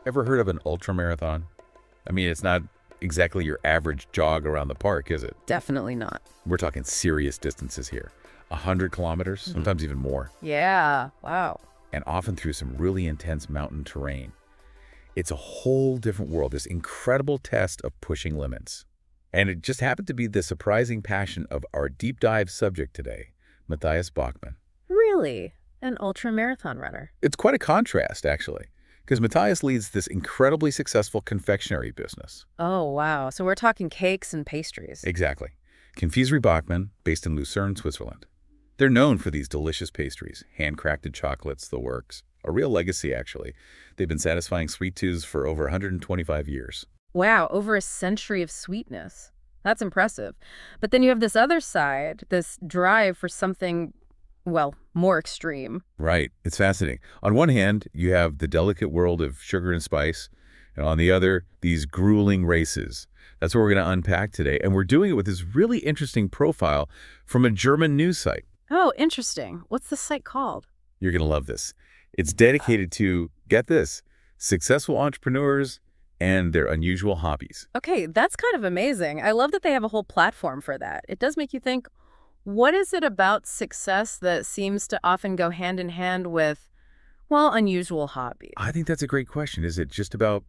Ever heard of an ultramarathon? I mean, it's not exactly your average jog around the park, is it? Definitely not. We're talking serious distances here. 100 kilometers, sometimes even more, Yeah, wow. and often through some really intense mountain terrain. It's a whole different world, this incredible test of pushing limits. And it just happened to be the surprising passion of our deep dive subject today, Matthias Bachmann. Really? An ultra-marathon runner? It's quite a contrast, actually, because Matthias leads this incredibly successful confectionery business. Oh, wow. So we're talking cakes and pastries. Exactly. Confiserie Bachmann, based in Lucerne, Switzerland. They're known for these delicious pastries, handcrafted chocolates, the works. A real legacy, actually. They've been satisfying sweet tooths for over 125 years. Wow, over a century of sweetness. That's impressive. But then you have this other side, this drive for something, well, more extreme. Right. It's fascinating. On one hand, you have the delicate world of sugar and spice, and on the other, these grueling races. That's what we're going to unpack today, and we're doing it with this really interesting profile from a German news site. Oh, interesting. What's the site called? You're going to love this. It's dedicated to, get this, successful entrepreneurs and their unusual hobbies. Okay, that's kind of amazing. I love that they have a whole platform for that. It does make you think, what is it about success that seems to often go hand in hand with, well, unusual hobbies? I think that's a great question. Is it just about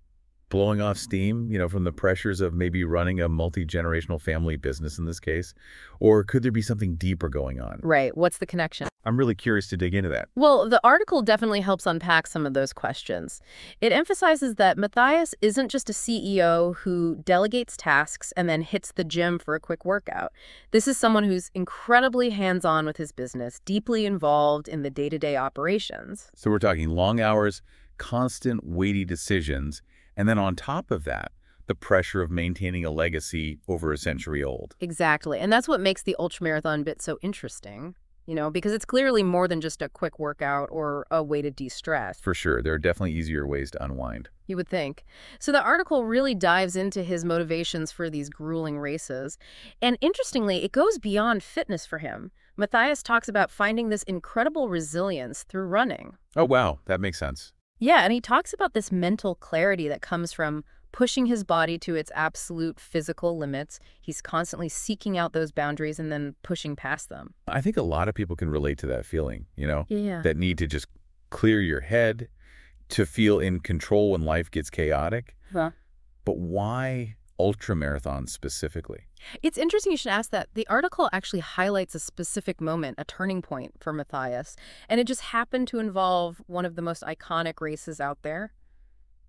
blowing off steam, from the pressures of maybe running a multi-generational family business in this case? Or could there be something deeper going on? Right. What's the connection? I'm really curious to dig into that. Well, the article definitely helps unpack some of those questions. It emphasizes that Matthias isn't just a CEO who delegates tasks and then hits the gym for a quick workout. This is someone who's incredibly hands-on with his business, deeply involved in the day-to-day operations. So we're talking long hours, constant weighty decisions, and then on top of that, the pressure of maintaining a legacy over a century old. Exactly. And that's what makes the ultramarathon bit so interesting, because it's clearly more than just a quick workout or a way to de-stress. For sure. There are definitely easier ways to unwind. You would think. So the article really dives into his motivations for these grueling races. And interestingly, it goes beyond fitness for him. Matthias talks about finding this incredible resilience through running. Oh, wow. That makes sense. Yeah, and he talks about this mental clarity that comes from pushing his body to its absolute physical limits. He's constantly seeking out those boundaries and then pushing past them. I think a lot of people can relate to that feeling, Yeah. that need to just clear your head, to feel in control when life gets chaotic. Huh. But why ultramarathons specifically? It's interesting you should ask that. The article actually highlights a specific moment, a turning point for Matthias, and it just happened to involve one of the most iconic races out there,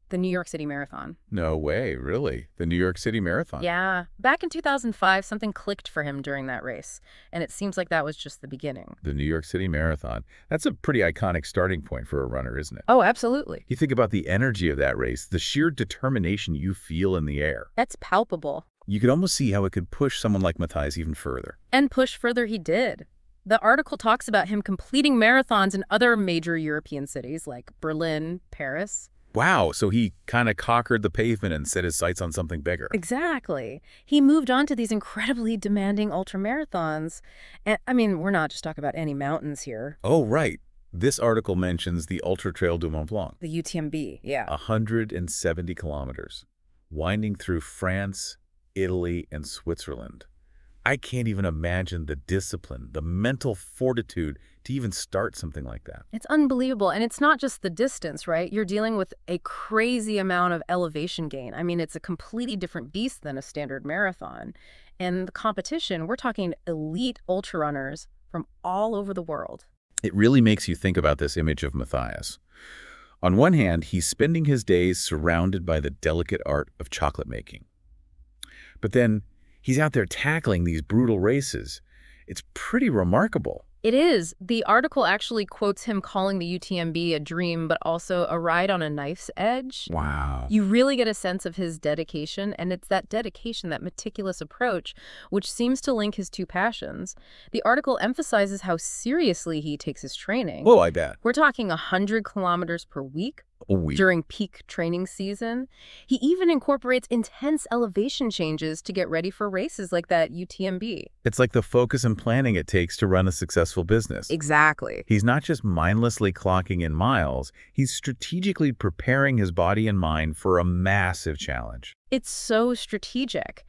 the New York City Marathon. No way, really? The New York City Marathon? Yeah. Back in 2005, something clicked for him during that race, and it seems like that was just the beginning. The New York City Marathon. That's a pretty iconic starting point for a runner, isn't it? Oh, absolutely. You think about the energy of that race, the sheer determination you feel in the air. That's palpable. You could almost see how it could push someone like Matthias even further. And push further he did. The article talks about him completing marathons in other major European cities like Berlin, Paris. Wow, so he kind of conquered the pavement and set his sights on something bigger. Exactly. He moved on to these incredibly demanding ultramarathons. And I mean, we're not just talking about any mountains here. Oh, right. This article mentions the Ultra Trail du Mont Blanc. The UTMB, yeah. 170 kilometers, winding through France, Italy, and Switzerland. I can't even imagine the discipline, the mental fortitude to even start something like that. It's unbelievable. And it's not just the distance, right? You're dealing with a crazy amount of elevation gain. I mean, it's a completely different beast than a standard marathon. And the competition, we're talking elite ultra runners from all over the world. It really makes you think about this image of Matthias. On one hand, he's spending his days surrounded by the delicate art of chocolate making. But then he's out there tackling these brutal races. It's pretty remarkable. It is. The article actually quotes him calling the UTMB a dream, but also a ride on a knife's edge. Wow. You really get a sense of his dedication, and it's that dedication, that meticulous approach, which seems to link his two passions. The article emphasizes how seriously he takes his training. Oh, I bet. We're talking 100 kilometers per week, A week. during peak training season. He even incorporates intense elevation changes to get ready for races like that UTMB. It's like the focus and planning it takes to run a successful business. Exactly. He's not just mindlessly clocking in miles, he's strategically preparing his body and mind for a massive challenge. It's so strategic.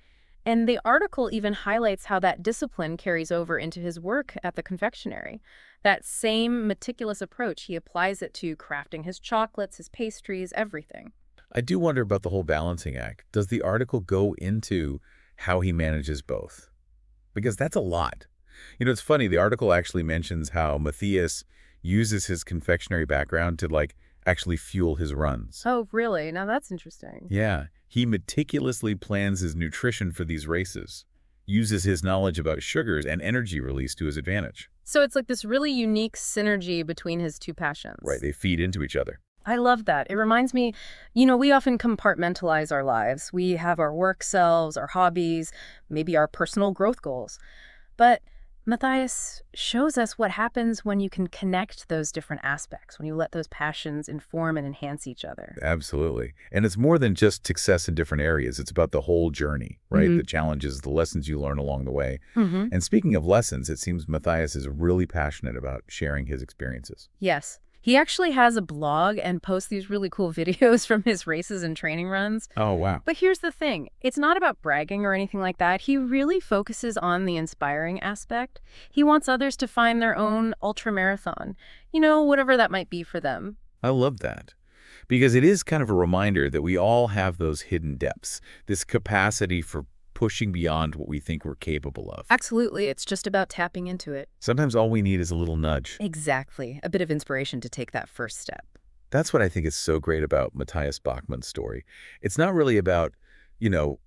And the article even highlights how that discipline carries over into his work at the confectionery. That same meticulous approach, he applies it to crafting his chocolates, his pastries, everything. I do wonder about the whole balancing act. Does the article go into how he manages both? Because that's a lot. You know, it's funny, the article actually mentions how Matthias uses his confectionery background to, actually fuel his runs. Oh, really? Now that's interesting. Yeah, he meticulously plans his nutrition for these races, uses his knowledge about sugars and energy release to his advantage. So it's like this really unique synergy between his two passions. Right, they feed into each other. I love that. It reminds me, we often compartmentalize our lives. We have our work selves, our hobbies, maybe our personal growth goals. But Matthias shows us what happens when you can connect those different aspects, when you let those passions inform and enhance each other. Absolutely. And it's more than just success in different areas. It's about the whole journey, right? The challenges, the lessons you learn along the way. And speaking of lessons, it seems Matthias is really passionate about sharing his experiences. Yes. He actually has a blog and posts these really cool videos from his races and training runs. Oh, wow. But here's the thing. It's not about bragging or anything like that. He really focuses on the inspiring aspect. He wants others to find their own ultramarathon, whatever that might be for them. I love that. Because it is kind of a reminder that we all have those hidden depths, this capacity for pushing beyond what we think we're capable of. Absolutely. It's just about tapping into it. Sometimes all we need is a little nudge. Exactly. A bit of inspiration to take that first step. That's what I think is so great about Matthias Bachmann's story. It's not really about,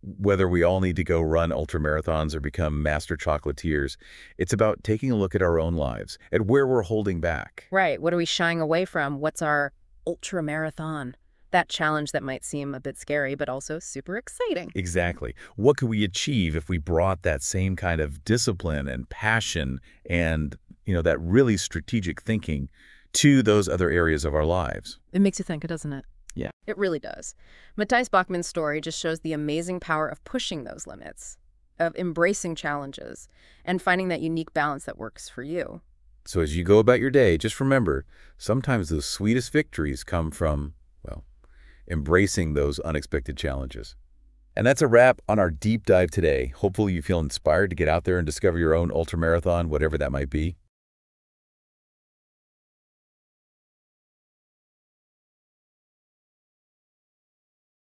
whether we all need to go run ultramarathons or become master chocolatiers. It's about taking a look at our own lives, at where we're holding back. Right. What are we shying away from? What's our ultramarathon? That challenge that might seem a bit scary, but also super exciting. Exactly. What could we achieve if we brought that same kind of discipline and passion and, that really strategic thinking to those other areas of our lives? It makes you think, doesn't it? Yeah. It really does. Matthias Bachmann's story just shows the amazing power of pushing those limits, of embracing challenges, and finding that unique balance that works for you. So as you go about your day, just remember, sometimes the sweetest victories come from, embracing those unexpected challenges. And that's a wrap on our deep dive today. Hopefully you feel inspired to get out there and discover your own ultramarathon, whatever that might be.